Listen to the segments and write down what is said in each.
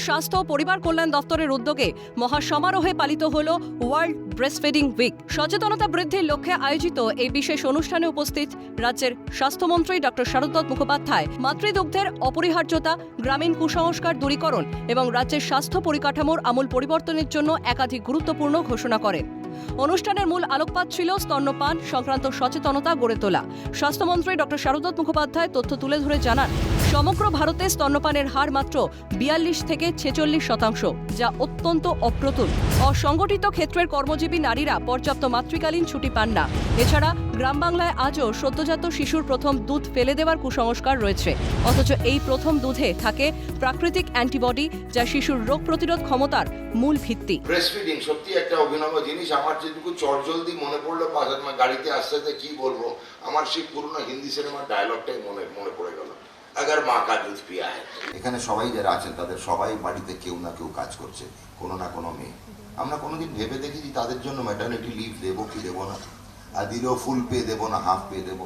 স্বাস্থ্য ও পরিবার কল্যাণ দপ্তরের উদ্যোগে মহাসমারোহে পালিত হল ওয়ার্ল্ড ব্রেস্টফিডিং উইক। সচেতনতা বৃদ্ধির লক্ষ্যে আয়োজিত এই বিশেষ অনুষ্ঠানে উপস্থিত রাজ্যের স্বাস্থ্যমন্ত্রী ডক্টর শারদত্ত মুখোপাধ্যায় মাতৃদুগ্ধের অপরিহার্যতা, গ্রামীণ কুসংস্কার দূরীকরণ এবং রাজ্যের স্বাস্থ্য পরিকাঠামোর আমূল পরিবর্তনের জন্য একাধিক গুরুত্বপূর্ণ ঘোষণা করেন। অনুষ্ঠানের মূল আলোকপাত ছিল স্তন্যপান সংক্রান্ত সচেতনতা গড়ে তোলা। স্বাস্থ্যমন্ত্রী ডক্টর শারদত্ত মুখোপাধ্যায় তথ্য তুলে ধরে জানান, সমগ্র ভারতে স্তন্যপানের হার মাত্র 42 থেকে 46%, যা অত্যন্ত অপ্রতুল। অসংগঠিত ক্ষেত্রের কর্মজীবী নারীরা পর্যাপ্ত মাতৃকালীন ছুটি পান না। এছাড়া গ্রাম বাংলায় আজও সদ্যজাত শিশুর প্রথম দুধ ফেলে দেওয়ার কুসংস্কার রয়েছে, অথচ এই প্রথম দুধে থাকে প্রাকৃতিক অ্যান্টিবডি, যা শিশুর রোগ প্রতিরোধ ক্ষমতার মূল ভিত্তি। ব্রেস্টফিডিং সত্যি একটা অভিনব জিনিস। আমার যেটুকু চটজলদি মনে পড়লো গাড়িতে আসতে কি বলবো, আমার সেই পুরনো হিন্দি সিনেমার ডায়লগটাই মনে পড়ে গেল, আগার মা কা দুধ পিয়া হ্যায়। এখানে সবাই যারা আছেন তাদের সবাই বাড়িতে কেউ না কেউ কাজ করছে, কোনো না কোনো মেয়ে। আমরা কোনোদিন ভেবে দেখেছি তাদের জন্য ম্যাটারনিটি লিভ দেবো কি দেবো না, আর দিলেও ফুল পে দেবো না হাফ পে দেবো।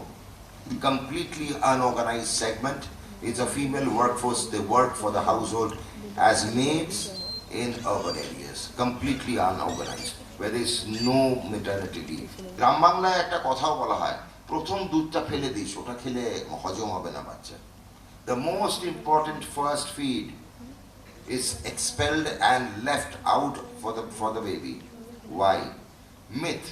Completely unorganised segment. It's a female workforce. They work for the household as maids in urban areas, completely unorganized, where there is no maternity leave. গ্রাম বাংলায় একটা কথাও বলা হয়, প্রথম দুধটা ফেলে দিস, ওটা খেলে হজম হবে না বাচ্চা। The most important first feed is expelled and left out for the baby. Why? Myth.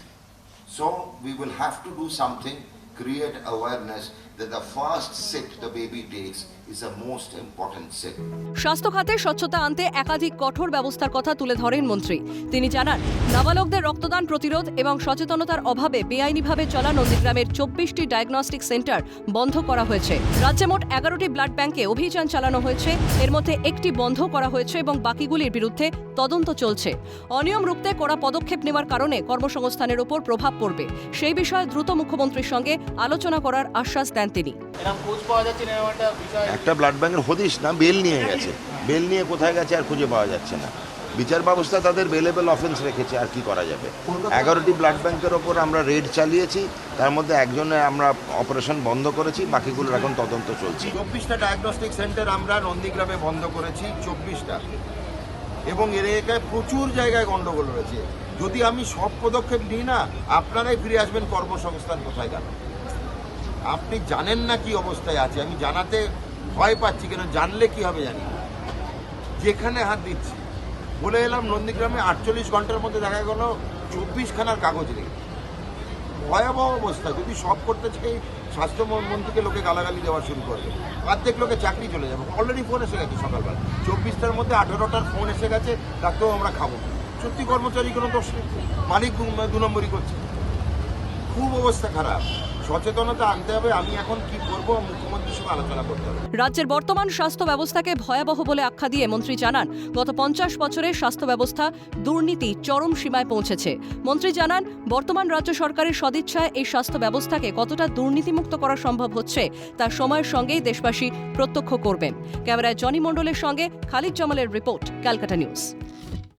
So we will have to do something, create awareness that the first sip the baby takes is the most important sip. স্বাস্থ্য খাতে স্বচ্ছতা আনতে একাধিক কঠোর ব্যবস্থার কথা তুলে ধরেন মন্ত্রী। তিনি জানান, নাবালকদের রক্তদান প্রতিরোধ এবং সচেতনতার অভাবে বেআইনিভাবে চলা নন্দীগ্রামের 24টি ডায়াগনস্টিক সেন্টার বন্ধ করা হয়েছে। রাজ্যে মোট 11টি ব্লাড ব্যাংকে অভিযান চালানো হয়েছে, এর মধ্যে একটি বন্ধ করা হয়েছে এবং বাকিগুলির বিরুদ্ধে তদন্ত চলছে। অনিয়ম রুখতে কড়া পদক্ষেপ নেওয়ার কারণে কর্মসংস্থানের উপর প্রভাব পড়বে, সেই বিষয়ে দ্রুত মুখ্যমন্ত্রীর সঙ্গে আলোচনা করার আশ্বাস দেন তিনি। একটা ব্লাড ব্যাংকের হদিশ না বেল নিয়ে গেছে, বেল নিয়ে কোথায় গেছে আর খুঁজে পাওয়া যাচ্ছে না। বিচার ব্যবস্থা তাদের বেলেবল অফেন্স রেখেছে, আর কি করা যাবে। 11টি ব্লাড ব্যাংকের ওপর আমরা রেড চালিয়েছি, তার মধ্যে একজনের আমরা অপারেশন বন্ধ করেছি, বাকিগুলোর এখন তদন্ত চলছে। 24টা ডায়াগনস্টিক সেন্টার আমরা নন্দীগ্রামে বন্ধ করেছি, 24টা, এবং এর এলাকায় প্রচুর জায়গায় গন্ডগোল রয়েছে। যদি আমি সব পদক্ষেপ নিই না, আপনারাই ফিরে আসবেন কর্মসংস্থান কোথায় গেল। আপনি জানেন না কি অবস্থায় আছে, আমি জানাতে ভয় পাচ্ছি, কেন জানলে কি হবে জানি। যেখানে হাত দিচ্ছি বলে এলাম, নন্দীগ্রামে 48 ঘন্টার মধ্যে দেখা গেল 24খানার কাগজ রেখে। ভয়াবহ অবস্থা। যদি সব করতে চাই, স্বাস্থ্যমন্ত্রীকে লোকে গালাগালি দেওয়া শুরু করবে, অর্ধেক লোকে চাকরি চলে যাবে। অলরেডি ফোন এসে গেছে সকালবেলা, 24টার মধ্যে 18টার ফোন এসে গেছে, ডাক্তারও আমরা খাবো। সত্যি কর্মচারী কোনো দোষ নেই, মালিক 2 নম্বরই করছে। খুব অবস্থা খারাপ। সচেতনতা আনতে হবে। আমি এখন কি করব, মুখ্যমন্ত্রীর সঙ্গে আলোচনা করতে হবে। রাজ্যের বর্তমান স্বাস্থ্য ব্যবস্থাকে ভয়াবহ বলে আখ্যা দিয়ে মন্ত্রী জানান, গত 50 বছরের স্বাস্থ্য ব্যবস্থা দুর্নীতি চরম সীমায় পৌঁছেছে। মন্ত্রী জানান, বর্তমান রাজ্য সরকারের সদিচ্ছায় এই স্বাস্থ্য ব্যবস্থাকে কতটা দুর্নীতিমুক্ত করা সম্ভব হচ্ছে তা সময়ের সঙ্গেই দেশবাসী প্রত্যক্ষ করবেন। ক্যামেরায় জনি মণ্ডলের সঙ্গে খালিদ জামালের রিপোর্ট, ক্যালকাটা নিউজ।